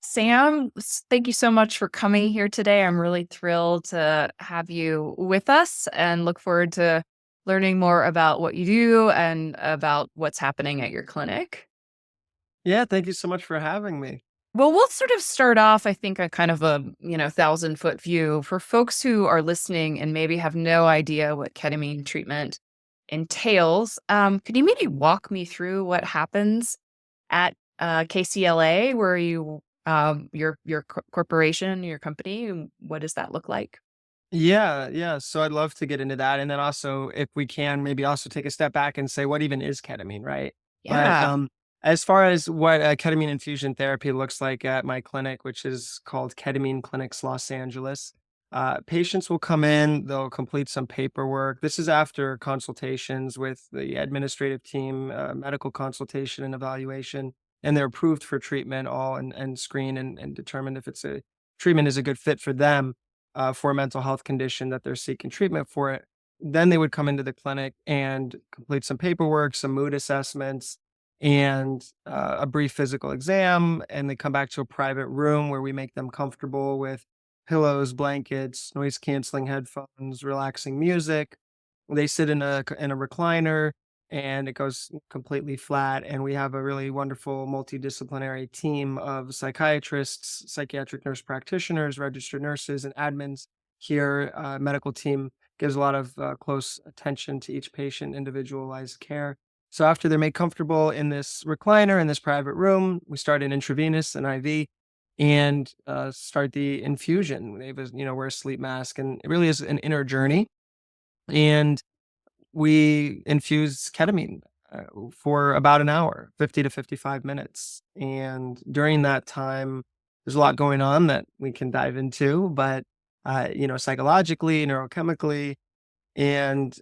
Sam, thank you so much for coming here today. I'm really thrilled to have you with us and look forward to learning more about what you do and about what's happening at your clinic. Yeah, thank you so much for having me. Well, we'll sort of start off, I think, a kind of a, 1,000-foot view for folks who are listening and maybe have no idea what ketamine treatment entails. Could you maybe walk me through what happens at KCLA, where your corporation, your company, what does that look like? Yeah. So I'd love to get into that. And then also, if we can, maybe also take a step back and say, what even is ketamine, right? But Yeah. as far as what ketamine infusion therapy looks like at my clinic, which is called Ketamine Clinics Los Angeles, patients will come in, they'll complete some paperwork. This is after consultations with the administrative team, medical consultation and evaluation, and they're approved for treatment all and screen and determine if it's a treatment is a good fit for them for a mental health condition that they're seeking treatment for it. Then they would come into the clinic and complete some paperwork, some mood assessments, and a brief physical exam. And they come back to a private room where we make them comfortable with pillows, blankets, noise canceling headphones, relaxing music. They sit in a recliner and it goes completely flat. And we have a really wonderful multidisciplinary team of psychiatrists, psychiatric nurse practitioners, registered nurses, and admins here. Medical team gives a lot of close attention to each patient, individualized care. So after they're made comfortable in this recliner in this private room, we start an intravenous, an IV, and start the infusion. They have wear a sleep mask, and it really is an inner journey. And we infuse ketamine for about an hour, 50 to 55 minutes. And during that time, there's a lot going on that we can dive into, but, psychologically, neurochemically, and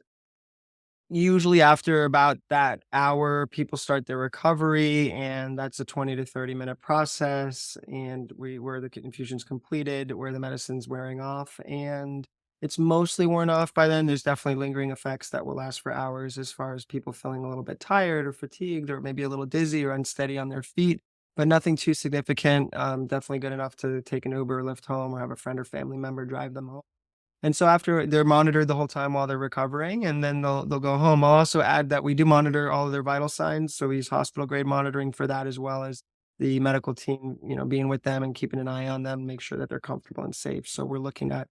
usually after about that hour, people start their recovery, and that's a 20 to 30-minute process. And where the infusion's completed, where the medicine's wearing off, and it's mostly worn off by then. There's definitely lingering effects that will last for hours, as far as people feeling a little bit tired or fatigued, or maybe a little dizzy or unsteady on their feet, but nothing too significant. Definitely good enough to take an Uber or Lyft home, or have a friend or family member drive them home. And so after they're monitored the whole time while they're recovering, and then they'll go home. I'll also add that we do monitor all of their vital signs, so we use hospital grade monitoring for that, as well as the medical team, being with them and keeping an eye on them, make sure that they're comfortable and safe. So we're looking at,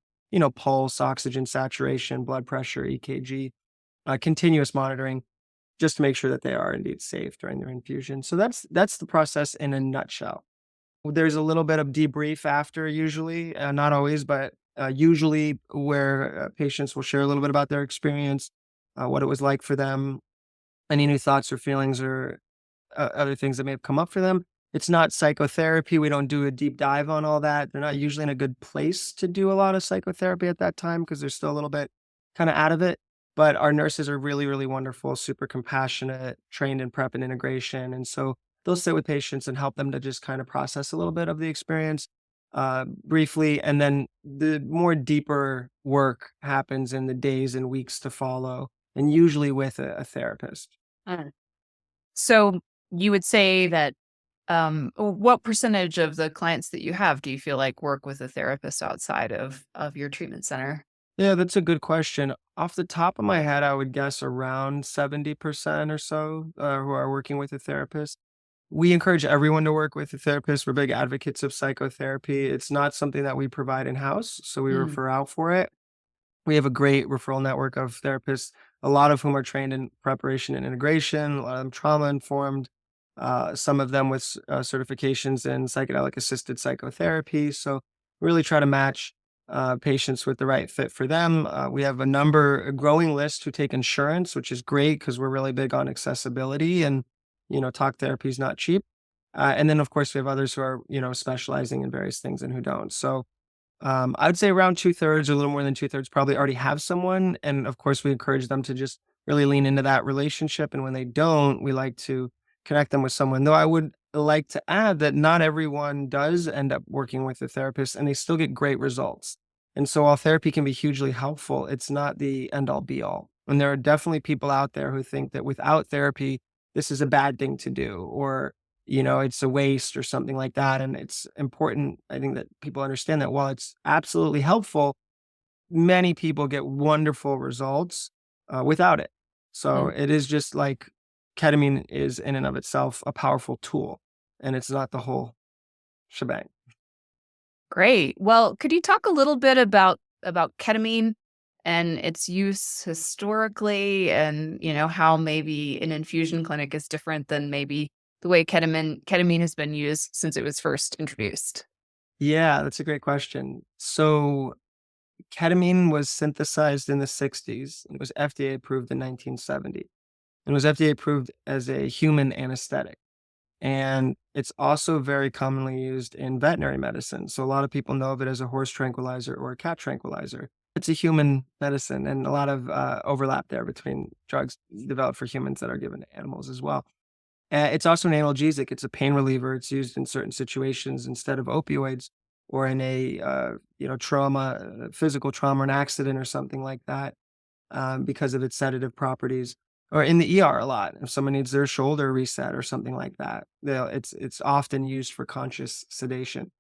pulse, oxygen saturation, blood pressure, EKG, continuous monitoring, just to make sure that they are indeed safe during their infusion. So that's the process in a nutshell. There's a little bit of debrief after usually, not always, but usually where patients will share a little bit about their experience, what it was like for them, any new thoughts or feelings or other things that may have come up for them. It's not psychotherapy. We don't do a deep dive on all that. They're not usually in a good place to do a lot of psychotherapy at that time because they're still a little bit kind of out of it. But our nurses are really, really wonderful, super compassionate, trained in prep and integration. And so they'll sit with patients and help them to just kind of process a little bit of the experience briefly. And then the more deeper work happens in the days and weeks to follow, and usually with a therapist. Mm. So you would say that what percentage of the clients that you have do you feel like work with a therapist outside of your treatment center? Yeah, that's a good question. Off the top of my head, I would guess around 70% or so who are working with a therapist. We encourage everyone to work with a therapist. We're big advocates of psychotherapy. It's not something that we provide in house, so we Mm. refer out for it. We have a great referral network of therapists, a lot of whom are trained in preparation and integration, a lot of them trauma informed, some of them with certifications in psychedelic assisted psychotherapy. So, really try to match patients with the right fit for them. We have a growing list who take insurance, which is great because we're really big on accessibility, and talk therapy is not cheap. And then, of course, we have others who are specializing in various things and who don't. So I would say around 2/3, a little more than 2/3 probably already have someone, and, of course, we encourage them to just really lean into that relationship, and when they don't, we like to connect them with someone. Though I would like to add that not everyone does end up working with a therapist, and they still get great results. And so while therapy can be hugely helpful, it's not the end all be all. And there are definitely people out there who think that without therapy, this is a bad thing to do, or it's a waste or something like that. And it's important, I think, that people understand that while it's absolutely helpful, many people get wonderful results without it. So Mm, it is just like ketamine is in and of itself a powerful tool, and it's not the whole shebang. great. Well, could you talk a little bit about ketamine and its use historically, and how maybe an infusion clinic is different than maybe the way ketamine has been used since it was first introduced? Yeah, that's a great question. So ketamine was synthesized in the 60s and was FDA approved in 1970 and was FDA approved as a human anesthetic. And it's also very commonly used in veterinary medicine. So a lot of people know of it as a horse tranquilizer or a cat tranquilizer. It's a human medicine, and a lot of overlap there between drugs developed for humans that are given to animals as well. It's also an analgesic. It's a pain reliever. It's used in certain situations instead of opioids, or in a trauma, physical trauma, an accident or something like that, because of its sedative properties. Or in the ER a lot, if someone needs their shoulder reset or something like that, it's often used for conscious sedation.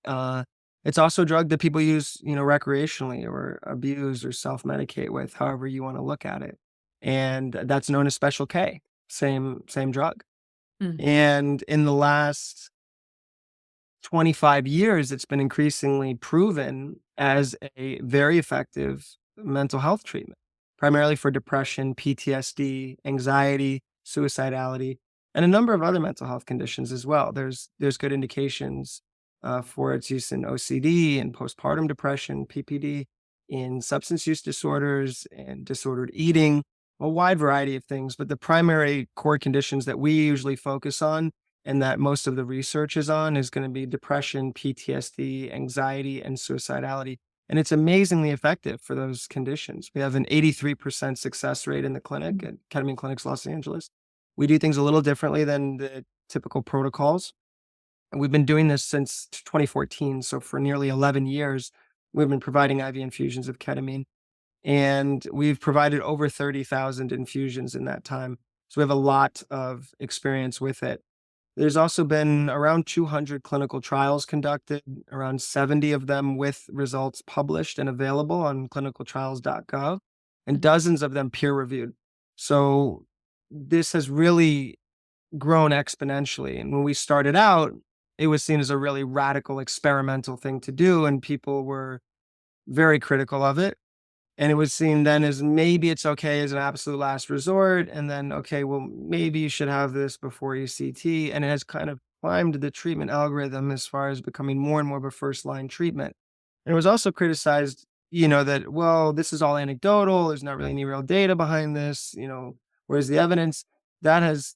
Uh, it's also a drug that people use, recreationally or abuse or self-medicate with, however you want to look at it. And that's known as Special K, same drug. Mm, And in the last 25 years, it's been increasingly proven as a very effective mental health treatment, primarily for depression, PTSD, anxiety, suicidality, and a number of other mental health conditions as well. There's good indications for its use in OCD and postpartum depression, PPD, in substance use disorders and disordered eating, a wide variety of things. But the primary core conditions that we usually focus on and that most of the research is on is going to be depression, PTSD, anxiety, and suicidality. And it's amazingly effective for those conditions. We have an 83% success rate in the clinic at Ketamine Clinics Los Angeles. We do things a little differently than the typical protocols. And we've been doing this since 2014. So for nearly 11 years, we've been providing IV infusions of ketamine. And we've provided over 30,000 infusions in that time. So we have a lot of experience with it. There's also been around 200 clinical trials conducted, around 70 of them with results published and available on clinicaltrials.gov, and mhm. dozens of them peer reviewed. So this has really grown exponentially. And when we started out, it was seen as a really radical experimental thing to do, and people were very critical of it. And it was seen then as maybe it's okay as an absolute last resort. And then, okay, well, maybe you should have this before ECT. And it has kind of climbed the treatment algorithm as far as becoming more and more of a first line treatment. And it was also criticized, that, well, this is all anecdotal. There's not really any real data behind this, whereas the evidence that has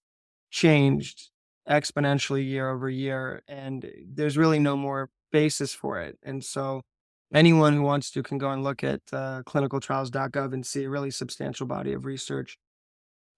changed exponentially year over year. And there's really no more basis for it. And so, anyone who wants to can go and look at clinicaltrials.gov and see a really substantial body of research.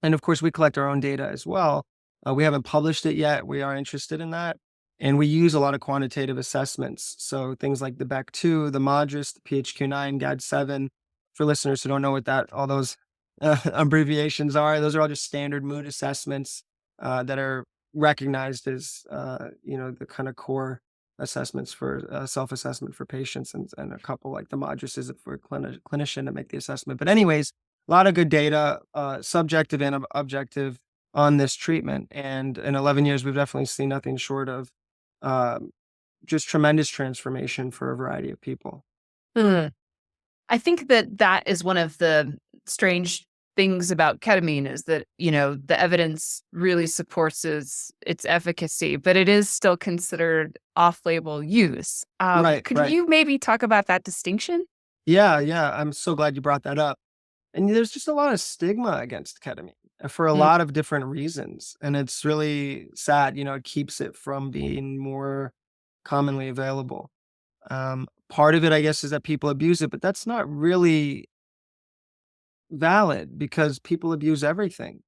And of course, we collect our own data as well. We haven't published it yet. We are interested in that. And we use a lot of quantitative assessments. So things like the Beck-2, the MADRS, the PHQ-9, GAD-7. For listeners who don't know what all those abbreviations are, those are all just standard mood assessments that are recognized as, the kind of core assessments for self-assessment for patients, and a couple like the MADRS is for a clinician to make the assessment. But anyways, a lot of good data, subjective and objective, on this treatment. And in 11 years, we've definitely seen nothing short of um, just tremendous transformation for a variety of people. Mm. I think that is one of the strange things about ketamine is that, the evidence really supports its efficacy, but it is still considered off-label use. Right, Could right. you maybe talk about that distinction? Yeah, yeah. I'm so glad you brought that up. And there's just a lot of stigma against ketamine for a Mm, lot of different reasons. And it's really sad, it keeps it from being more commonly available. Part of it, I guess, is that people abuse it, but that's not really valid because people abuse everything.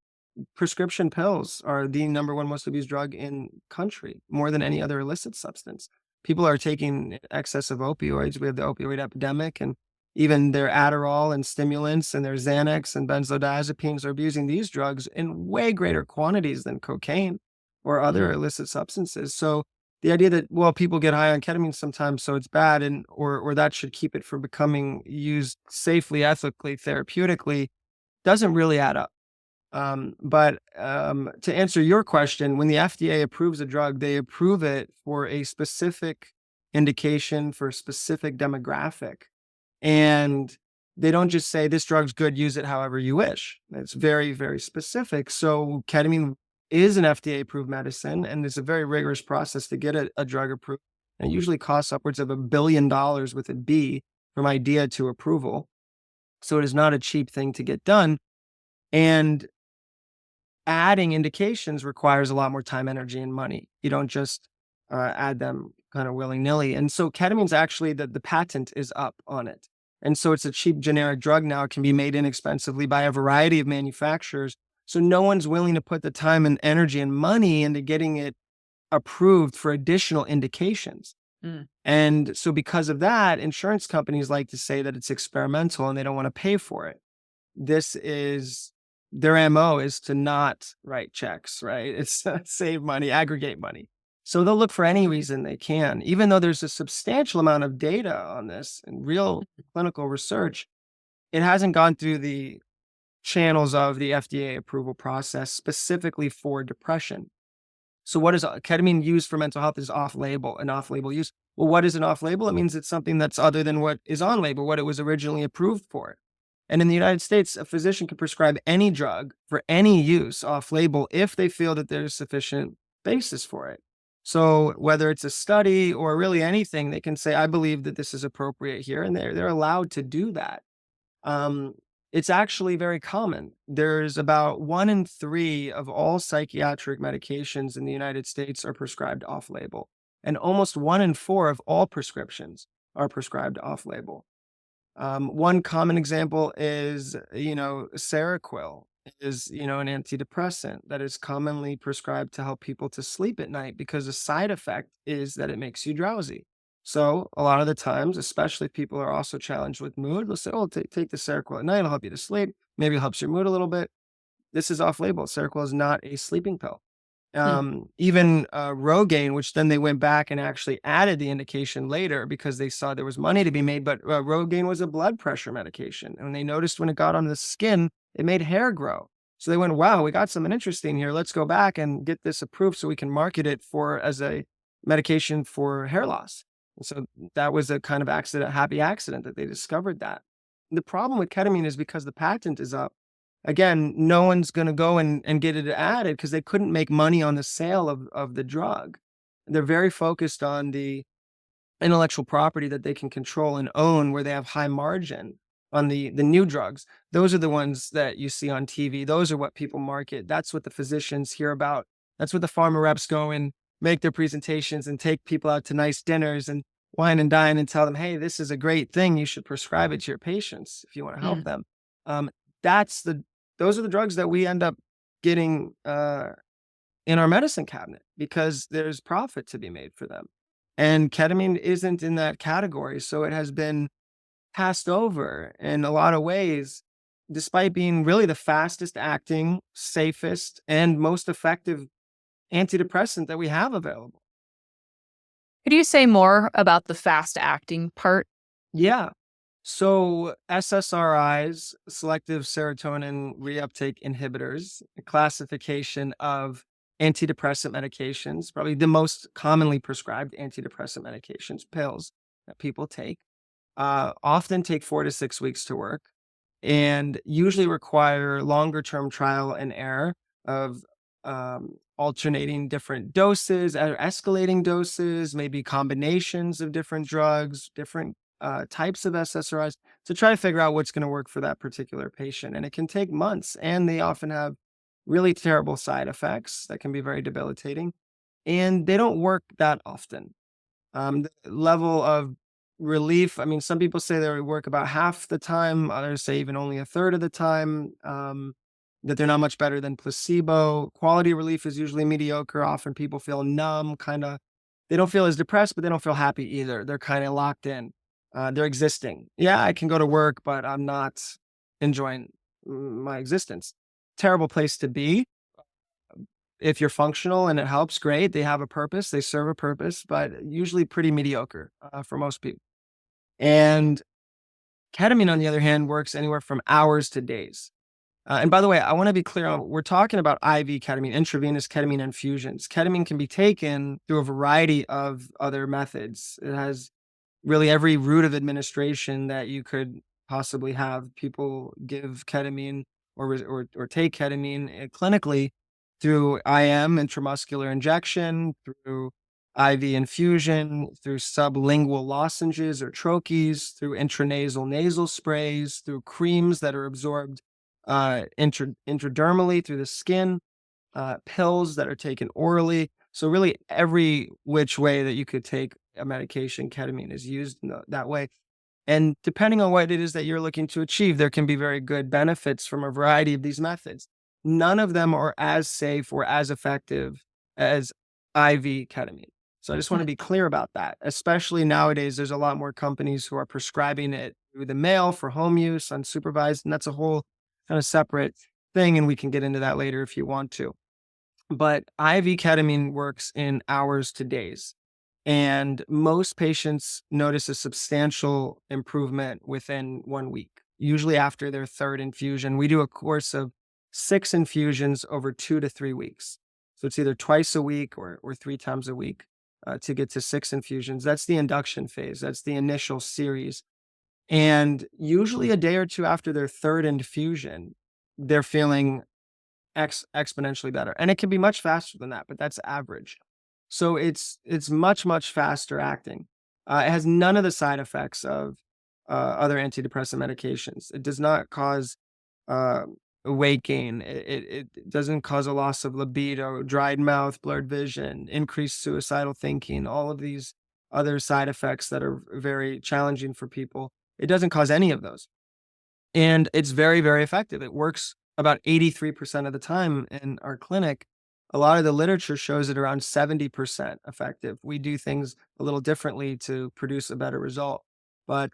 Prescription pills are the number one most abused drug in country, more than any other illicit substance. People are taking excess of opioids. We have the opioid epidemic, and even their Adderall and stimulants and their Xanax and benzodiazepines are abusing these drugs in way greater quantities than cocaine. or other Mm. illicit substances. So the idea that, well, people get high on ketamine sometimes, so it's bad, and or that should keep it from becoming used safely, ethically, therapeutically, doesn't really add up. But to answer your question, when the FDA approves a drug, they approve it for a specific indication for a specific demographic. And they don't just say this drug's good, use it however you wish. It's very, very specific. So ketamine is an FDA approved medicine, and it's a very rigorous process to get a drug approved. And it usually costs upwards of $1 billion with a B from idea to approval. So it is not a cheap thing to get done. And adding indications requires a lot more time, energy, and money. You don't just add them kind of willy nilly. And so ketamine's actually the patent is up on it. And so it's a cheap generic drug now. It can be made inexpensively by a variety of manufacturers. So no one's willing to put the time and energy and money into getting it approved for additional indications. Mm. And so because of that, insurance companies like to say that it's experimental and they don't want to pay for it. This is their MO is to not write checks, right? It's save money, aggregate money. So they'll look for any reason they can, even though there's a substantial amount of data on this and real clinical research. It hasn't gone through the channels of the FDA approval process specifically for depression. So what is ketamine used for mental health is off-label, an off-label use. Well, what is an off-label? It means it's something that's other than what is on label, what it was originally approved for. And in the United States, a physician can prescribe any drug for any use off-label if they feel that there's sufficient basis for it. So whether it's a study or really anything, they can say, I believe that this is appropriate here, and they're allowed to do that. Um, it's actually very common. There's about 1 in 3 of all psychiatric medications in the United States are prescribed off-label, and almost 1 in 4 of all prescriptions are prescribed off-label. One common example is, Seroquel is, an antidepressant that is commonly prescribed to help people to sleep at night because the side effect is that it makes you drowsy. So a lot of the times, especially if people are also challenged with mood, they'll say, "Oh, take the Seroquel at night; it'll help you to sleep. Maybe it helps your mood a little bit." This is off-label. Seroquel is not a sleeping pill. Hmm. Even Rogaine, which then they went back and actually added the indication later because they saw there was money to be made. But Rogaine was a blood pressure medication, and they noticed when it got on the skin, it made hair grow. So they went, "Wow, we got something interesting here. Let's go back and get this approved so we can market it for as a medication for hair loss." And so that was a kind of accident, happy accident that they discovered that. The problem with ketamine is because the patent is up. Again, no one's gonna go and get it added because they couldn't make money on the sale of the drug. They're very focused on the intellectual property that they can control and own where they have high margin on the new drugs. Those are the ones that you see on TV. Those are what people market. That's what the physicians hear about. That's what the pharma reps go and make their presentations and take people out to nice dinners and wine and dine and tell them, "Hey, this is a great thing. You should prescribe it to your patients if you want to help Mm. them." That's the those are the drugs that we end up getting in our medicine cabinet because there's profit to be made for them. And ketamine isn't in that category. So it has been passed over in a lot of ways, despite being really the fastest acting, safest, and most effective antidepressant that we have available. Could you say more about the fast acting part? Yeah. So SSRIs, selective serotonin reuptake inhibitors, a classification of antidepressant medications, probably the most commonly prescribed antidepressant medications, pills that people take, often take 4 to 6 weeks to work and usually require longer term trial and error of alternating different doses, escalating doses, maybe combinations of different drugs, different types of SSRIs to try to figure out what's going to work for that particular patient. And it can take months, and they often have really terrible side effects that can be very debilitating. And they don't work that often. The level of relief, I mean, some people say they work about half the time, others say even only a third of the time, that they're not much better than placebo. Quality relief is usually mediocre. Often people feel numb, kind of, they don't feel as depressed, but they don't feel happy either. They're kind of locked in. They're existing. Yeah, I can go to work, but I'm not enjoying my existence. Terrible place to be. if you're functional and it helps, great. They have a purpose, they serve a purpose, but usually pretty mediocre for most people. And ketamine, on the other hand, works anywhere from hours to days. And by the way, I want to be clear on we're talking about IV ketamine, intravenous ketamine infusions. Ketamine can be taken through a variety of other methods. It has really every route of administration that you could possibly have. People give ketamine or take ketamine clinically through IM, intramuscular injection, through IV infusion, through sublingual lozenges or troches, through intranasal nasal sprays, through creams that are absorbed intradermally through the skin, pills that are taken orally. So really, every which way that you could take a medication, ketamine is used in that way. And depending on what it is that you're looking to achieve, there can be very good benefits from a variety of these methods. None of them are as safe or as effective as IV ketamine. So I just want to be clear about that. Especially nowadays, there's a lot more companies who are prescribing it through the mail for home use, unsupervised, and that's a whole kind of separate thing. And we can get into that later if you want to. But IV ketamine works in hours to days. And most patients notice a substantial improvement within 1 week, usually after their third infusion. We do a course of 6 infusions over 2 to 3 weeks. So it's either twice a week or 3 times a week to get to 6 infusions. That's the induction phase, that's the initial series. And usually a day or two after their third infusion, they're feeling exponentially better. And it can be much faster than that, but that's average. So it's much faster acting. It has none of the side effects of other antidepressant medications. It does not cause uh, weight gain. It doesn't cause a loss of libido, dried mouth, blurred vision, increased suicidal thinking, all of these other side effects that are very challenging for people. It doesn't cause any of those. And it's very effective. It works about 83% of the time in our clinic. A lot of the literature shows it around 70% effective. We do things a little differently to produce a better result. But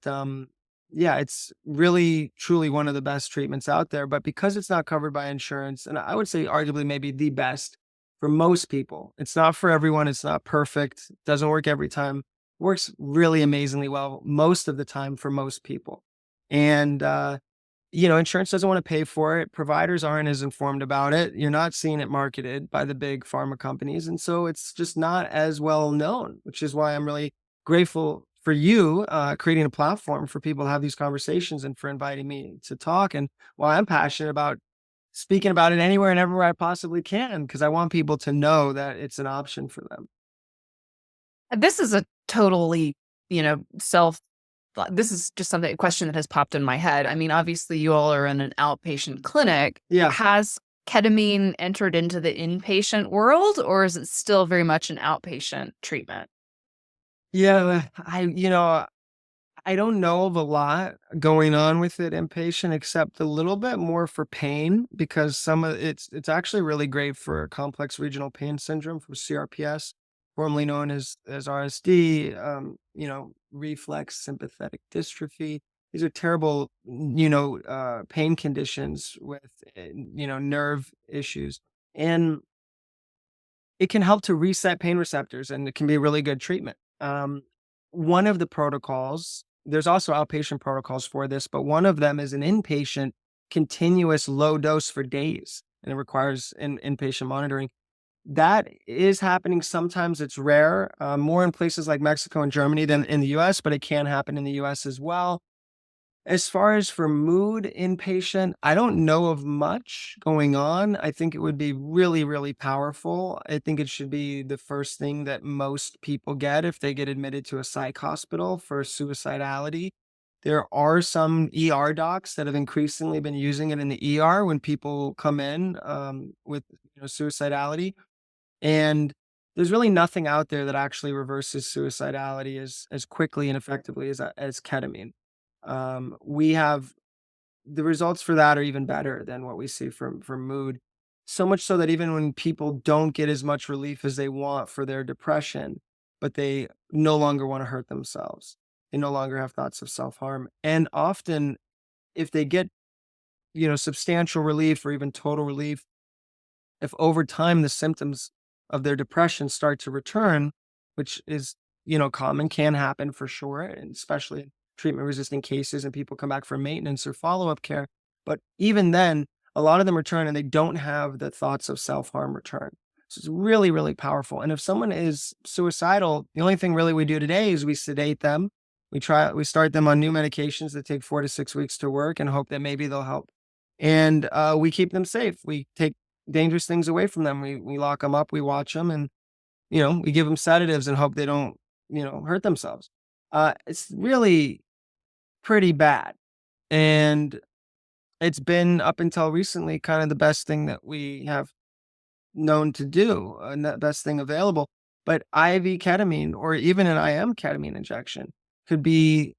yeah, it's really, truly one of the best treatments out there. But because it's not covered by insurance, and I would say arguably maybe the best for most people, it's not for everyone. It's not perfect. It doesn't work every time. Works really amazingly well most of the time for most people. And insurance doesn't want to pay for it. Providers aren't as informed about it. You're not seeing it marketed by the big pharma companies. And so it's just not as well known, which is why I'm really grateful for you creating a platform for people to have these conversations and for inviting me to talk. And why I'm passionate about speaking about it anywhere and everywhere I possibly can, because I want people to know that it's an option for them. This is a totally, you know, self this is just something a question that has popped in my head. I mean, obviously, you all are in an outpatient clinic. Yeah. Has ketamine entered into the inpatient world, or is it still very much an outpatient treatment? Yeah. I don't know of a lot going on with it inpatient, except a little bit more for pain because some of it's actually really great for complex regional pain syndrome from CRPS, formerly known as RSD. Reflex sympathetic dystrophy. These are terrible, pain conditions with nerve issues, and it can help to reset pain receptors, and it can be a really good treatment. One of the protocols, there's also outpatient protocols for this, but one of them is an inpatient continuous low dose for days, and it requires inpatient monitoring. That is happening. Sometimes it's rare, more in places like Mexico and Germany than in the US, but it can happen in the US as well. As far as for mood inpatient, I don't know of much going on. I think it would be really powerful. I think it should be the first thing that most people get if they get admitted to a psych hospital for suicidality. There are some ER docs that have increasingly been using it in the ER when people come in with suicidality. And there's really nothing out there that actually reverses suicidality as quickly and effectively as ketamine. We have the results for that are even better than what we see from mood. So much so that even when people don't get as much relief as they want for their depression, but they no longer want to hurt themselves. They no longer have thoughts of self-harm. And often if they get, substantial relief or even total relief, if over time the symptoms of their depression start to return, which is, common, can happen for sure, and especially in treatment-resistant cases and people come back for maintenance or follow-up care. But even then, a lot of them return and they don't have the thoughts of self-harm return. So it's really, really powerful. And if someone is suicidal, the only thing really we do today is we sedate them. We start them on new medications that take 4 to 6 weeks to work and hope that maybe they'll help. And we keep them safe. We take dangerous things away from them. We lock them up, we watch them, and we give them sedatives and hope they don't hurt themselves. It's really pretty bad, and it's been up until recently kind of the best thing that we have known to do, and the best thing available. But IV ketamine or even an IM ketamine injection could be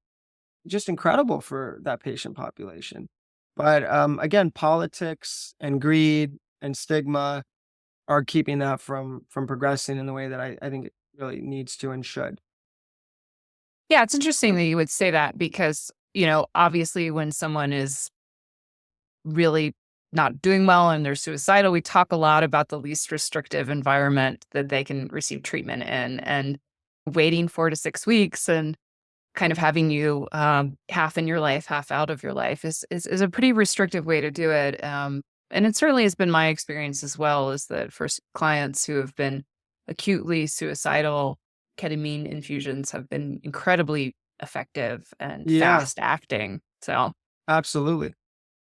just incredible for that patient population. But again, politics and greed and stigma are keeping that from progressing in the way that I think it really needs to and should. Yeah, it's interesting that you would say that because, obviously when someone is really not doing well and they're suicidal, we talk a lot about the least restrictive environment that they can receive treatment in. And waiting 4 to 6 weeks and kind of having you half in your life, half out of your life is a pretty restrictive way to do it. And it certainly has been my experience as well, is that for clients who have been acutely suicidal, ketamine infusions have been incredibly effective and Yeah, fast acting. So, absolutely.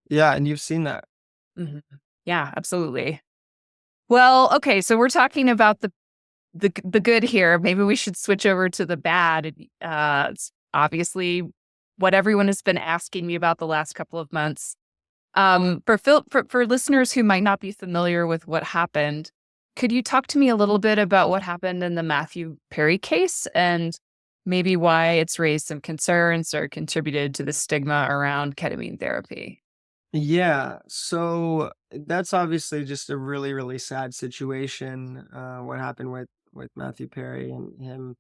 Yeah, and you've seen that. mhm. Yeah, absolutely. Well, okay, so we're talking about the good here. Maybe we should switch over to the bad. It's obviously what everyone has been asking me about the last couple of months. For listeners who might not be familiar with what happened, could you talk to me a little bit about what happened in the Matthew Perry case and maybe why it's raised some concerns or contributed to the stigma around ketamine therapy? Yeah, so that's obviously just a really, really sad situation. What happened with Matthew Perry and him,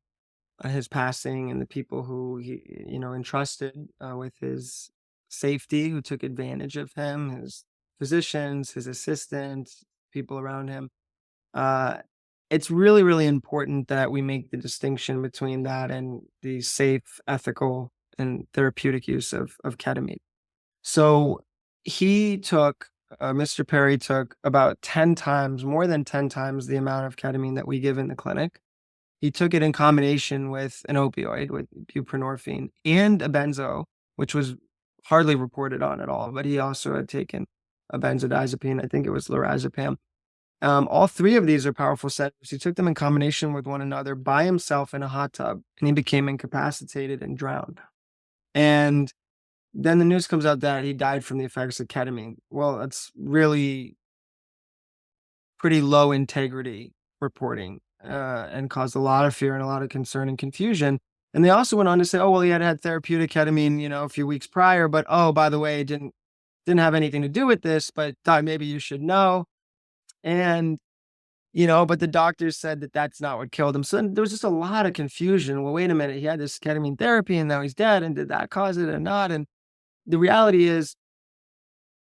his passing, and the people who he, entrusted with his safety, who took advantage of him, his physicians, his assistants, people around him. Uh, it's really, really important that we make the distinction between that and the safe, ethical, and therapeutic use of ketamine. So Mr. Perry took about 10 times, more than 10 times the amount of ketamine that we give in the clinic. He took it in combination with an opioid, with buprenorphine and a benzo, which was hardly reported on at all. But he also had taken a benzodiazepine. I think it was lorazepam. All three of these are powerful sedatives. He took them in combination with one another by himself in a hot tub, and he became incapacitated and drowned. And then the news comes out that he died from the effects of ketamine. Well, that's really pretty low integrity reporting, and caused a lot of fear and a lot of concern and confusion. And they also went on to say, "Oh, well, he had had therapeutic ketamine, a few weeks prior, but oh, by the way, it didn't have anything to do with this, but thought maybe you should know." And but the doctors said that that's not what killed him. So then there was just a lot of confusion. Well, wait a minute, he had this ketamine therapy and now he's dead, and did that cause it or not? And the reality is,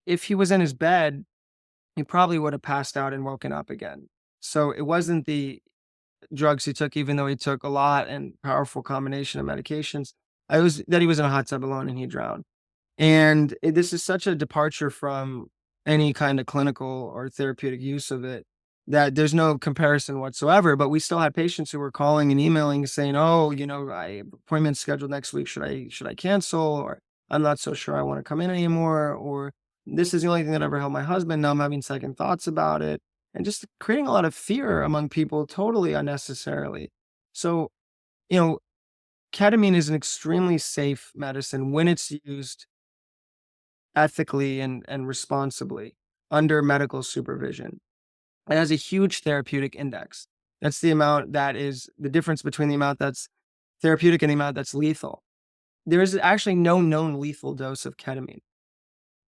if he was in his bed, he probably would have passed out and woken up again. So it wasn't the drugs he took, even though he took a lot and powerful combination of medications. It was that he was in a hot tub alone and he drowned. And this is such a departure from any kind of clinical or therapeutic use of it that there's no comparison whatsoever. But we still had patients who were calling and emailing saying, "Oh, I have appointments scheduled next week. Should I cancel?" Or, "I'm not so sure I want to come in anymore." Or, "This is the only thing that ever helped my husband. Now I'm having second thoughts about it." And just creating a lot of fear among people totally unnecessarily. So, you know, ketamine is an extremely safe medicine when it's used ethically and responsibly under medical supervision. It has a huge therapeutic index. That's the amount that is the difference between the amount that's therapeutic and the amount that's lethal. There is actually no known lethal dose of ketamine.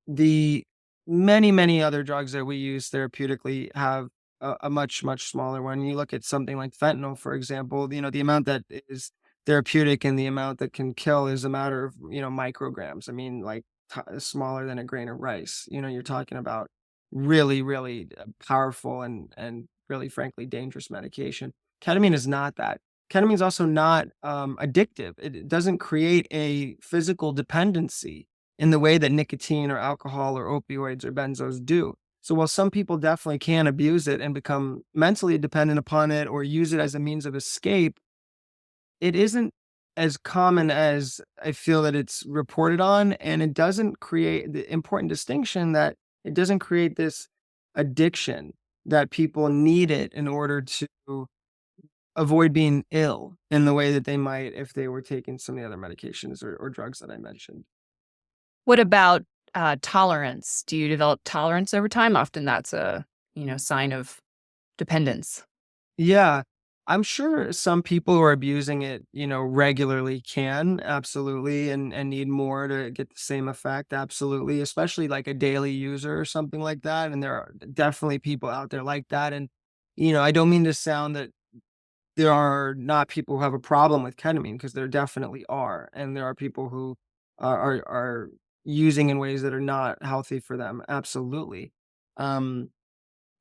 The many, many other drugs that we use therapeutically have a much, much smaller one. You look at something like fentanyl, for example, the amount that is therapeutic and the amount that can kill is a matter of, micrograms. I mean, like smaller than a grain of rice. You're talking about really, really powerful and really, frankly, dangerous medication. Ketamine is not that. Ketamine is also not addictive. It doesn't create a physical dependency in the way that nicotine or alcohol or opioids or benzos do. So while some people definitely can abuse it and become mentally dependent upon it or use it as a means of escape, it isn't as common as I feel that it's reported on, and it doesn't create the important distinction that it doesn't create this addiction that people need it in order to avoid being ill in the way that they might if they were taking some of the other medications or drugs that I mentioned. What about, tolerance? Do you develop tolerance over time? Often that's a, sign of dependence. Yeah. I'm sure some people who are abusing it, regularly can, absolutely, and need more to get the same effect, absolutely, especially like a daily user or something like that. And there are definitely people out there like that. And, I don't mean to sound that there are not people who have a problem with ketamine because there definitely are. And there are people who are using in ways that are not healthy for them. Absolutely. Um,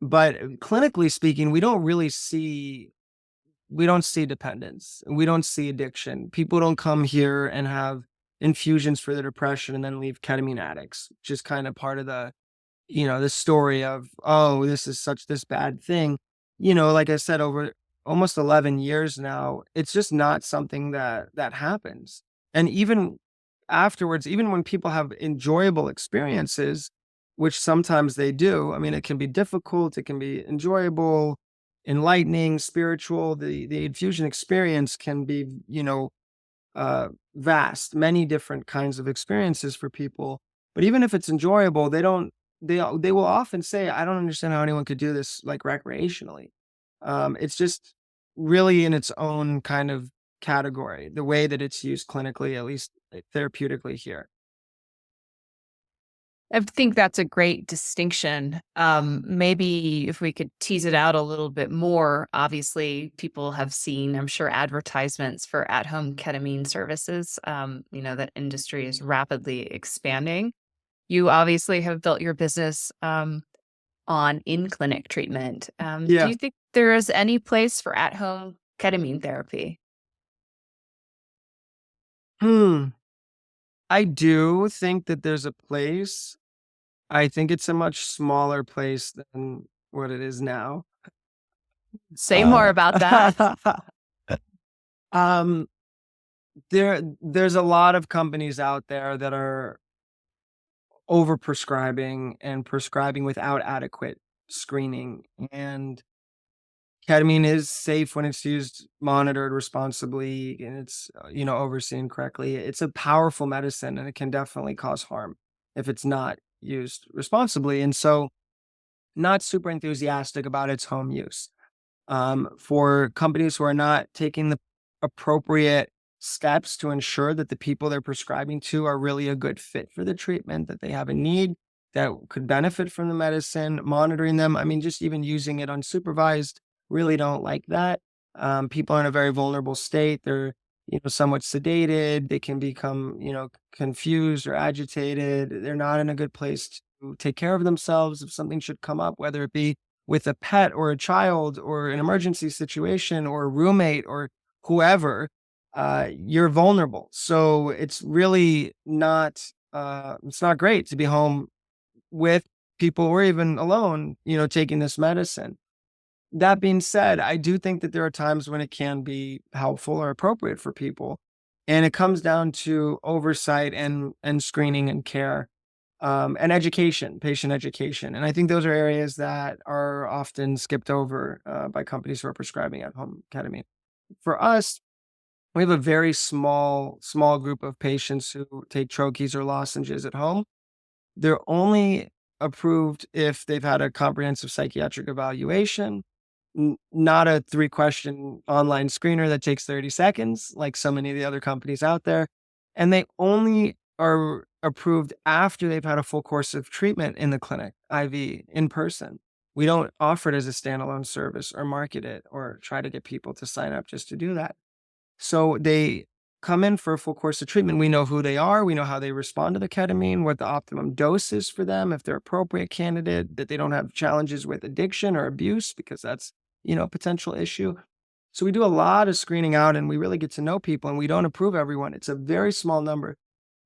but clinically speaking, we don't see dependence. We don't see addiction. People don't come here and have infusions for their depression and then leave ketamine addicts, which is kind of part of the story of, oh, this is such this bad thing. Like I said, over almost 11 years now, it's just not something that happens. And even afterwards, even when people have enjoyable experiences, which sometimes they do, I mean, it can be difficult, it can be enjoyable, enlightening, spiritual. The infusion experience can be, vast, many different kinds of experiences for people. But even if it's enjoyable, they will often say, "I don't understand how anyone could do this like recreationally." It's just really in its own kind of category, the way that it's used clinically, at least therapeutically here. I think that's a great distinction. Maybe if we could tease it out a little bit more, obviously, people have seen, I'm sure, advertisements for at home ketamine services. That industry is rapidly expanding. You obviously have built your business on in clinic treatment. Do Yeah. you think there is any place for at home ketamine therapy? Hmm. I do think that there's a place. I think it's a much smaller place than what it is now. Say more Uh, about that. um, there's a lot of companies out there that are overprescribing and prescribing without adequate screening. And ketamine is safe when it's used, monitored responsibly, and it's overseen correctly. It's a powerful medicine, and it can definitely cause harm if it's not used responsibly. And so, not super enthusiastic about its home use. For companies who are not taking the appropriate steps to ensure that the people they're prescribing to are really a good fit for the treatment, that they have a need that could benefit from the medicine, monitoring them. I mean, just even using it unsupervised, really don't like that. People are in a very vulnerable state. They're, somewhat sedated. They can become, confused or agitated. They're not in a good place to take care of themselves if something should come up, whether it be with a pet or a child or an emergency situation or a roommate or whoever, you're vulnerable. So it's really not it's not great to be home with people or even alone, taking this medicine. That being said, I do think that there are times when it can be helpful or appropriate for people. And it comes down to oversight and screening and care, and education, patient education. And I think those are areas that are often skipped over by companies who are prescribing at home ketamine. For us, we have a very small group of patients who take troches or lozenges at home. They're only approved if they've had a comprehensive psychiatric evaluation, not a 3-question online screener that takes 30 seconds, like so many of the other companies out there. And they only are approved after they've had a full course of treatment in the clinic, IV, in person. We don't offer it as a standalone service or market it or try to get people to sign up just to do that. So they come in for a full course of treatment, we know who they are, we know how they respond to the ketamine, what the optimum dose is for them, if they're appropriate candidate, that they don't have challenges with addiction or abuse, because that's, a potential issue. So we do a lot of screening out and we really get to know people, and we don't approve everyone. It's a very small number.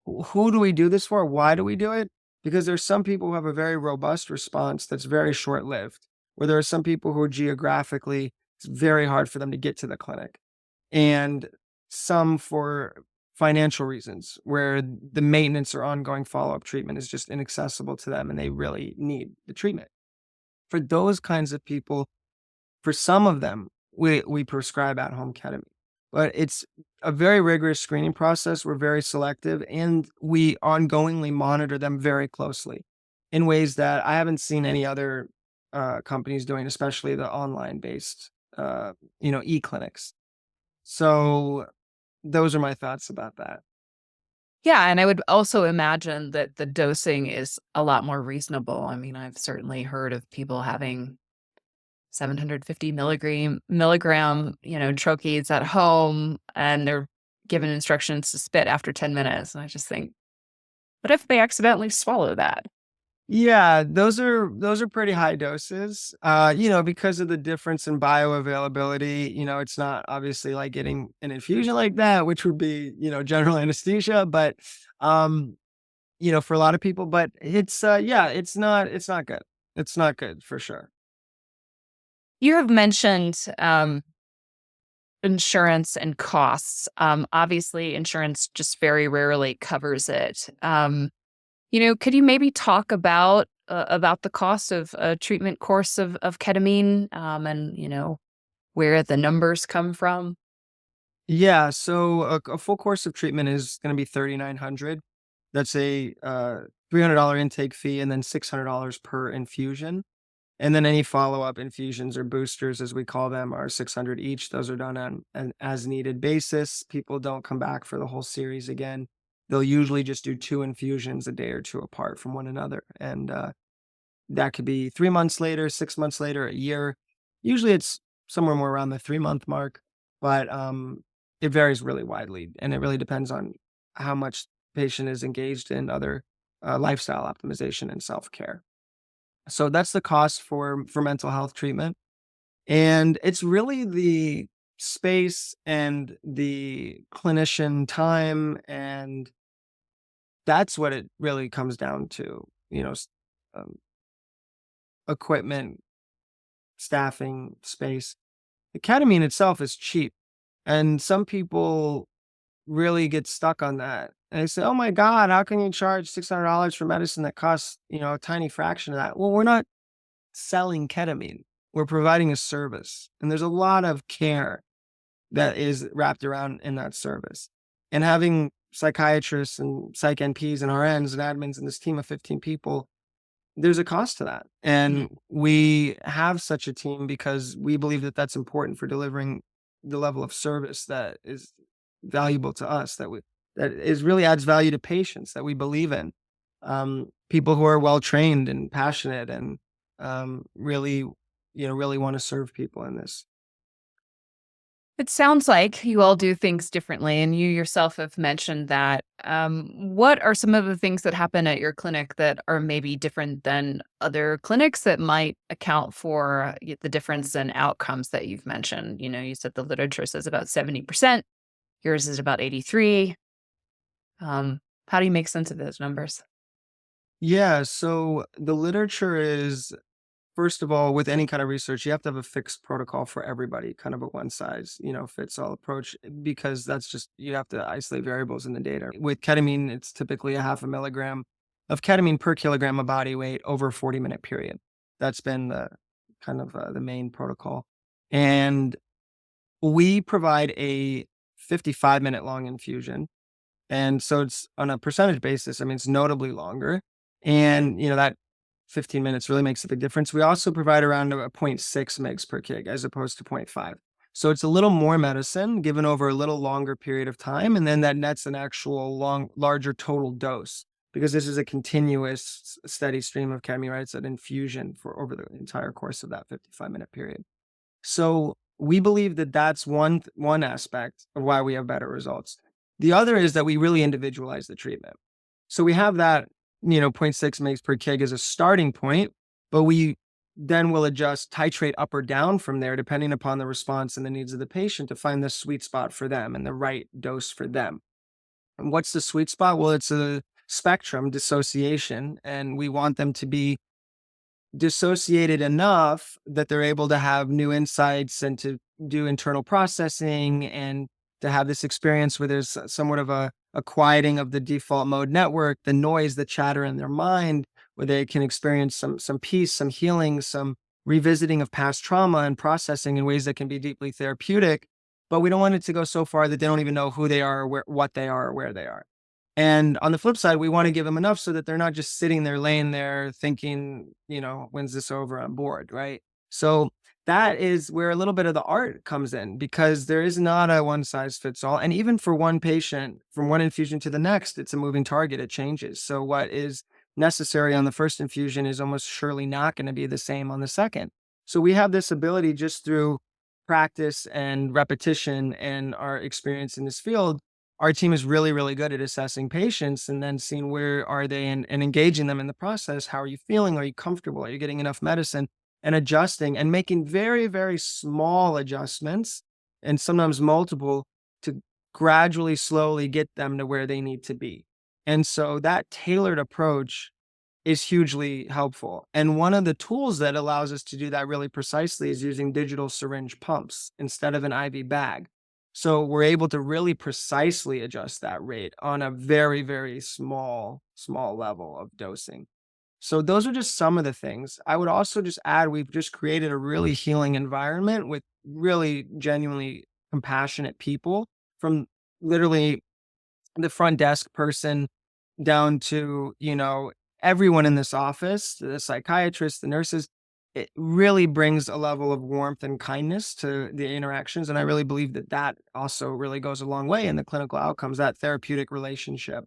Who do we do this for? Why do we do it? Because there's some people who have a very robust response that's very short-lived, where there are some people who are geographically, it's very hard for them to get to the clinic. And some for financial reasons, where the maintenance or ongoing follow-up treatment is just inaccessible to them and they really need the treatment. For those kinds of people, for some of them, we prescribe at-home ketamine, but it's a very rigorous screening process. We're very selective, and we ongoingly monitor them very closely in ways that I haven't seen any other companies doing, especially the online-based, e-clinics. So those are my thoughts about that. Yeah, and I would also imagine that the dosing is a lot more reasonable. I mean, I've certainly heard of people having 750 milligram, troches at home, and they're given instructions to spit after 10 minutes. And I just think, what if they accidentally swallow that? Yeah, those are pretty high doses. Because of the difference in bioavailability, it's not obviously like getting an infusion like that, which would be, general anesthesia, but um, for a lot of people, but it's not good. It's not good for sure. You have mentioned insurance and costs. Obviously, insurance just very rarely covers it. Could you maybe talk about the cost of a treatment course of ketamine, and where the numbers come from? Yeah, so a full course of treatment is going to be 3,900. That's a $300 intake fee and then $600 per infusion. And then any follow-up infusions or boosters, as we call them, are 600 each. Those are done on an as-needed basis. People don't come back for the whole series again. They'll usually just do 2 infusions a day or 2 apart from one another, and that could be 3 months later, 6 months later, a year. Usually, it's somewhere more around the 3-month mark, but it varies really widely, and it really depends on how much patient is engaged in other lifestyle optimization and self-care. So that's the cost for mental health treatment, and it's really the space and the clinician time, and that's what it really comes down to, um, equipment, staffing, space. The ketamine itself is cheap, and some people really get stuck on that. And they say, "Oh my god, how can you charge $600 for medicine that costs, a tiny fraction of that?" Well, we're not selling ketamine. We're providing a service, and there's a lot of care that is wrapped around in that service. And having psychiatrists and psych NPs and RNs and admins and this team of 15 people, there's a cost to that. And we have such a team because we believe that that's important for delivering the level of service that is valuable to us, that is really adds value to patients that we believe in. People who are well trained and passionate and really, really want to serve people in this. It sounds like you all do things differently, and you yourself have mentioned that. What are some of the things that happen at your clinic that are maybe different than other clinics that might account for the difference in outcomes that you've mentioned? You said the literature says about 70%. Yours is about 83. How do you make sense of those numbers? Yeah, so the literature is, first of all, with any kind of research, you have to have a fixed protocol for everybody, kind of a one size, fits all approach, because that's just, you have to isolate variables in the data. With ketamine, it's typically a half a milligram of ketamine per kilogram of body weight over a 40-minute period. That's been the kind of the main protocol. And we provide a 55-minute long infusion. And so it's on a percentage basis, I mean, it's notably longer. And, that 15 minutes really makes a big difference. We also provide around a zero point 0.6 mgs per kg as opposed to zero point 0.5. So it's a little more medicine given over a little longer period of time. And then that nets an actual larger total dose, because this is a continuous steady stream of ketamine, right? It's an infusion for over the entire course of that 55-minute period. So we believe that that's one aspect of why we have better results. The other is that we really individualize the treatment. So we have that, zero point 0.6 mg per kg as a starting point, but we then will adjust, titrate up or down from there, depending upon the response and the needs of the patient to find the sweet spot for them and the right dose for them. And what's the sweet spot? Well, it's a spectrum dissociation, and we want them to be dissociated enough that they're able to have new insights and to do internal processing and to have this experience where there's somewhat of a quieting of the default mode network, the noise, the chatter in their mind, where they can experience some peace, some healing, some revisiting of past trauma and processing in ways that can be deeply therapeutic. But we don't want it to go so far that they don't even know who they are, or what they are, or where they are. And on the flip side, we want to give them enough so that they're not just sitting there, laying there thinking, when's this over? I'm bored, right? So that is where a little bit of the art comes in, because there is not a one size fits all. And even for one patient, from one infusion to the next, it's a moving target. It changes. So what is necessary on the first infusion is almost surely not going to be the same on the second. So we have this ability just through practice and repetition and our experience in this field. Our team is really, really good at assessing patients and then seeing where are they, and engaging them in the process. How are you feeling? Are you comfortable? Are you getting enough medicine? And adjusting and making very, very small adjustments, and sometimes multiple, to gradually, slowly get them to where they need to be. And so that tailored approach is hugely helpful. And one of the tools that allows us to do that really precisely is using digital syringe pumps instead of an IV bag. So we're able to really precisely adjust that rate on a very, very small level of dosing. So those are just some of the things. I would also just add, we've just created a really healing environment with really genuinely compassionate people, from literally the front desk person down to, everyone in this office, the psychiatrists, the nurses. It really brings a level of warmth and kindness to the interactions. And I really believe that that also really goes a long way in the clinical outcomes, that therapeutic relationship.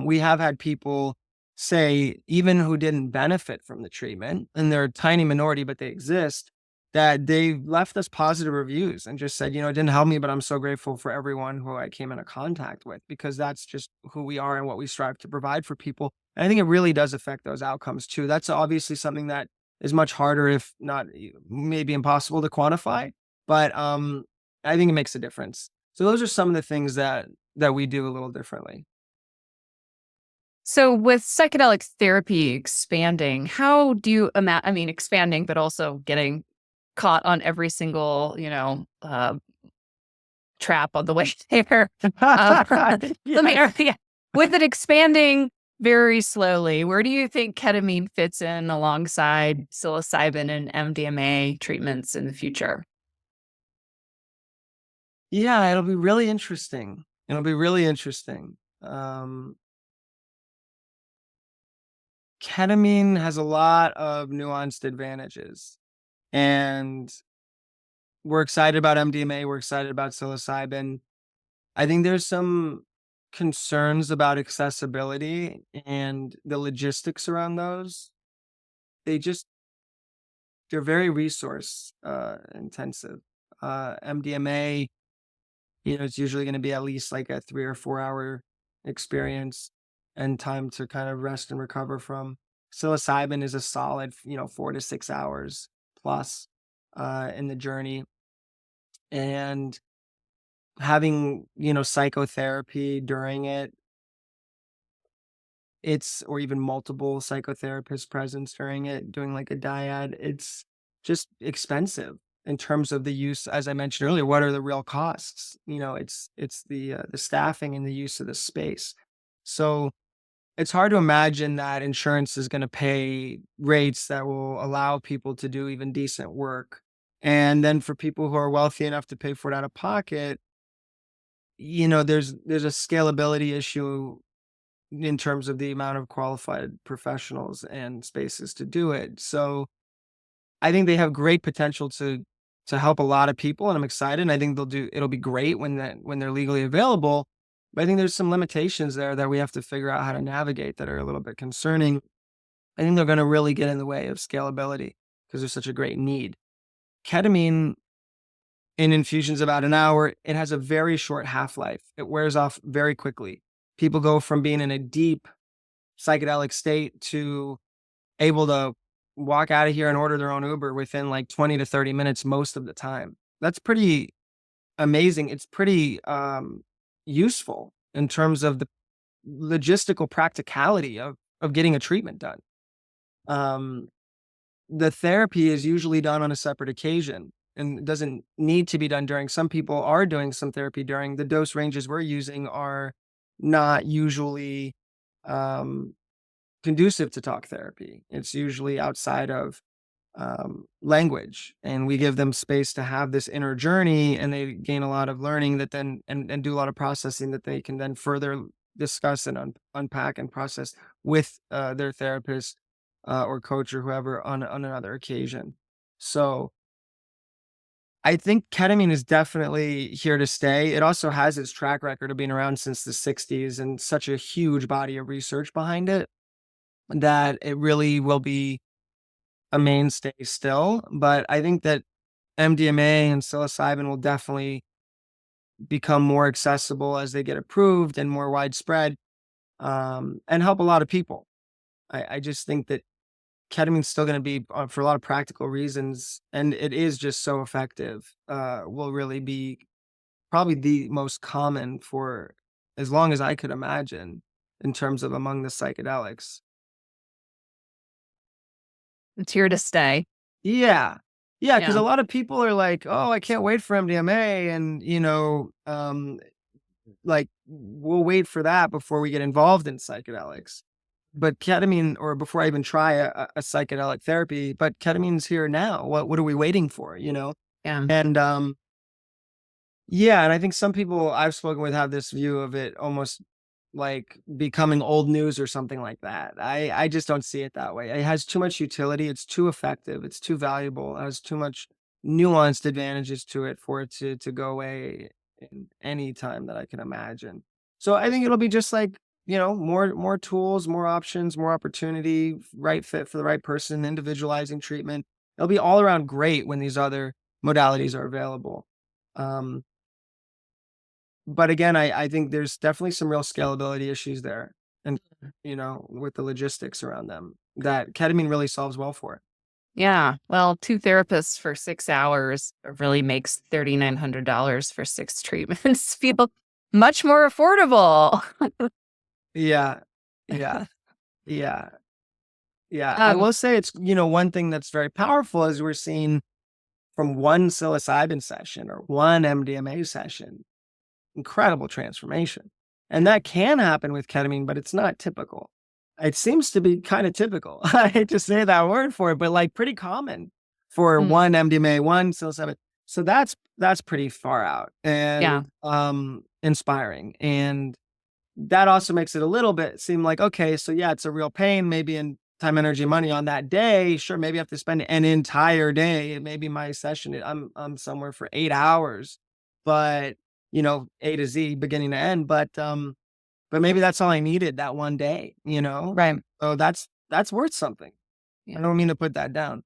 We have had people say, even who didn't benefit from the treatment, and they're a tiny minority, but they exist, that they left us positive reviews and just said, it didn't help me, but I'm so grateful for everyone who I came into contact with, because that's just who we are and what we strive to provide for people. And I think it really does affect those outcomes too. That's obviously something that is much harder, if not maybe impossible, to quantify, but I think it makes a difference. So those are some of the things that we do a little differently. So with psychedelic therapy expanding, how do you expanding, but also getting caught on every single, trap on the way there. Let me, yeah. With it expanding very slowly, where do you think ketamine fits in alongside psilocybin and MDMA treatments in the future? Yeah, it'll be really interesting. It'll be really interesting. Um, Ketamine has a lot of nuanced advantages, and we're excited about MDMA. We're excited about psilocybin. I think there's some concerns about accessibility and the logistics around those. They just they're very resource intensive. MDMA, it's usually going to be at least like a 3 or 4 hour experience and time to kind of rest and recover from. Psilocybin is a solid, 4 to 6 hours plus in the journey. And having, psychotherapy during it, or even multiple psychotherapists presence during it, doing like a dyad, it's just expensive in terms of the use. As I mentioned earlier, what are the real costs? It's the staffing and the use of the space. So it's hard to imagine that insurance is going to pay rates that will allow people to do even decent work. And then for people who are wealthy enough to pay for it out of pocket, there's a scalability issue in terms of the amount of qualified professionals and spaces to do it. So I think they have great potential to help a lot of people, and I'm excited. And I think it'll be great when they're legally available. But I think there's some limitations there that we have to figure out how to navigate that are a little bit concerning. I think they're going to really get in the way of scalability because there's such a great need. Ketamine in infusions about an hour. It has a very short half-life. It wears off very quickly. People go from being in a deep psychedelic state to able to walk out of here and order their own Uber within like 20 to 30 minutes most of the time. That's pretty amazing. It's pretty useful in terms of the logistical practicality of getting a treatment done. Um, the therapy is usually done on a separate occasion and doesn't need to be done during. Some people are doing some therapy during. The dose ranges we're using are not usually um, conducive to talk therapy. It's usually outside of language, and we give them space to have this inner journey, and they gain a lot of learning that then and do a lot of processing that they can then further discuss and unpack and process with their therapist or coach or whoever on another occasion. So I think ketamine is definitely here to stay. It also has its track record of being around since the 60s and such a huge body of research behind it that it really will be a mainstay still. But I think that MDMA and psilocybin will definitely become more accessible as they get approved and more widespread, and help a lot of people. I just think that ketamine's still going to be, for a lot of practical reasons, and it is just so effective, will really be probably the most common for as long as I could imagine in terms of among the psychedelics. It's here to stay. Yeah. Yeah, because Yeah. a lot of people are like, "Oh, I can't wait for MDMA," and, like, we'll wait for that before we get involved in psychedelics. But ketamine, or before I even try a psychedelic therapy, but ketamine's here now. What are we waiting for, you know? Yeah. And, yeah, and I think some people I've spoken with have this view of it almost like becoming old news or something like that. I just don't see it that way. It has too much utility. It's too effective. It's too valuable. It has too much nuanced advantages to it for it to go away in any time that I can imagine. So I think it'll be just like, more tools, more options, more opportunity, right fit for the right person, individualizing treatment. It'll be all around great when these other modalities are available. Um, but again, I think there's definitely some real scalability issues there, and, with the logistics around them that ketamine really solves well for. Yeah. Well, 2 therapists for 6 hours really makes $3,900 for 6 treatments feel much more affordable. Yeah. Yeah. Yeah. Yeah. I Um, will say it's, one thing that's very powerful is we're seeing from one psilocybin session or one MDMA session, incredible transformation. And that can happen with ketamine, but it's not typical. It seems to be kind of typical. I hate to say that word for it, but like pretty common for mm, one MDMA, one psilocybin. So that's pretty far out yeah. and inspiring. And that also makes it a little bit seem like, okay, so yeah, it's a real pain, maybe in time, energy, money on that day. Sure, maybe I have to spend an entire day. Maybe my session, I'm somewhere for 8 hours, but A to Z, beginning to end. But maybe that's all I needed that one day, you know? Right. So that's worth something. I Yeah. don't mean to put that down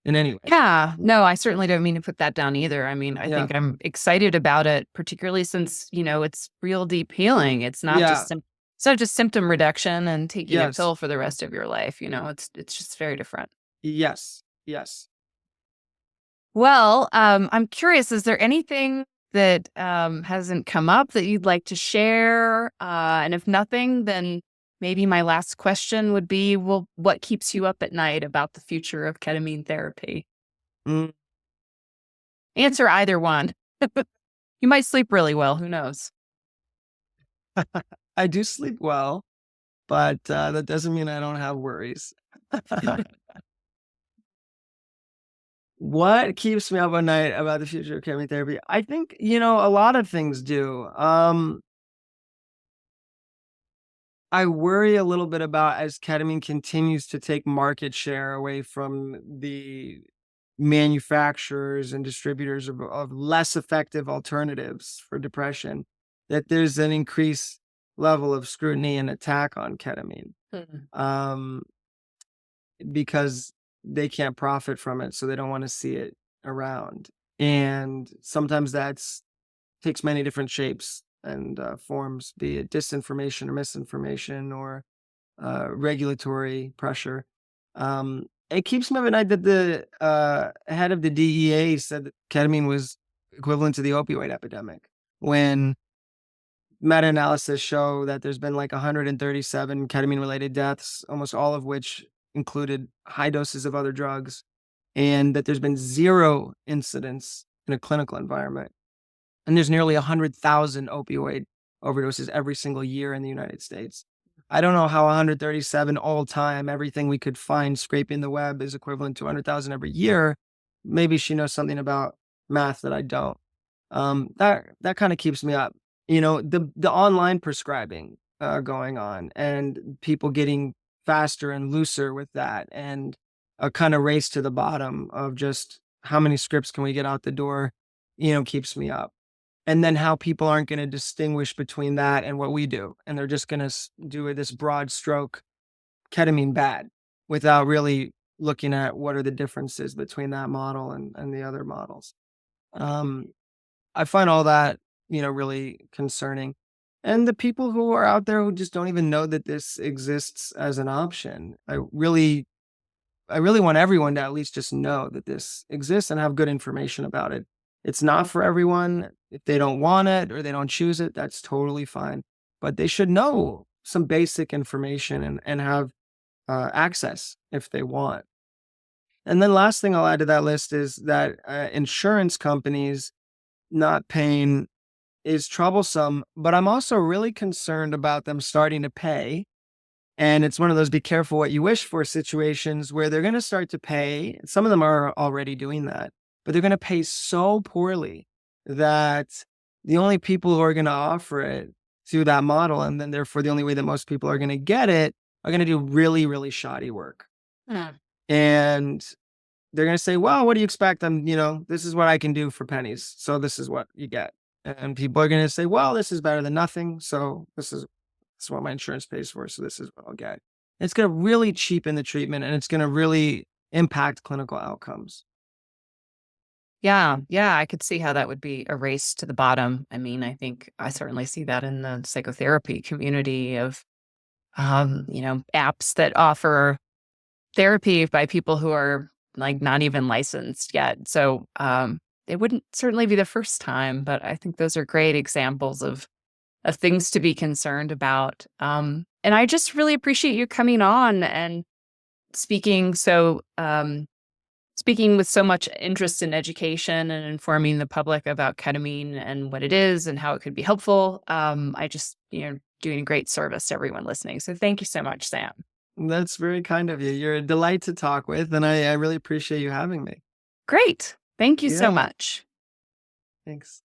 in any way. Yeah. No, I certainly don't mean to put that down either. I mean, I Yeah. think I'm excited about it, particularly since, it's real deep healing. Yeah. It's not just symptom reduction and taking a Yes. pill for the rest of your life, it's just very different. Yes. Yes. Well, I'm curious, is there anything that hasn't come up that you'd like to share? And if nothing, then maybe my last question would be, well, what keeps you up at night about the future of ketamine therapy? Mm. Answer either one. You might sleep really well. Who knows? I do sleep well, but that doesn't mean I don't have worries. What keeps me up at night about the future of chemotherapy? I think, a lot of things do. I worry a little bit about as ketamine continues to take market share away from the manufacturers and distributors of less effective alternatives for depression, that there's an increased level of scrutiny and attack on ketamine. Mm. Um, because they can't profit from it, so they don't wanna see it around. And sometimes that's takes many different shapes and forms, be it disinformation or misinformation or regulatory pressure. It keeps me up at night that the head of the DEA said that ketamine was equivalent to the opioid epidemic when meta-analysis show that there's been like 137 ketamine-related deaths, almost all of which included high doses of other drugs, and that there's been 0 incidents in a clinical environment. And there's nearly 100,000 opioid overdoses every single year in the United States. I don't know how 137 all time, everything we could find scraping the web is equivalent to 100,000 every year. Maybe she knows something about math that I don't. That kind of keeps me up. The online prescribing going on and people getting faster and looser with that, and a kind of race to the bottom of just how many scripts can we get out the door, keeps me up. And then how people aren't going to distinguish between that and what we do, and they're just going to do this broad stroke ketamine bad without really looking at what are the differences between that model and the other models. Um, I find all that, really concerning. And the people who are out there who just don't even know that this exists as an option. I really want everyone to at least just know that this exists and have good information about it. It's not for everyone. If they don't want it or they don't choose it, that's totally fine. But they should know some basic information and have access if they want. And then last thing I'll add to that list is that insurance companies not paying is troublesome, but I'm also really concerned about them starting to pay. And it's one of those be careful what you wish for situations where they're going to start to pay. Some of them are already doing that, but they're going to pay so poorly that the only people who are going to offer it through that model, and then therefore the only way that most people are going to get it, are going to do really, really shoddy work. Mm. And they're going to say, well, what do you expect? This is what I can do for pennies. So this is what you get. And people are going to say, well, this is better than nothing. So this is what my insurance pays for. So this is what I'll get. It's going to really cheapen the treatment, and it's going to really impact clinical outcomes. Yeah, yeah, I could see how that would be a race to the bottom. I mean, I think I certainly see that in the psychotherapy community of, apps that offer therapy by people who are like not even licensed yet. So, it wouldn't certainly be the first time, but I think those are great examples of things to be concerned about. And I just really appreciate you coming on and speaking speaking with so much interest in education and informing the public about ketamine and what it is and how it could be helpful. I just, doing a great service to everyone listening. So thank you so much, Sam. That's very kind of you. You're a delight to talk with, and I really appreciate you having me. Great. Thank you so Yeah, much. thanks.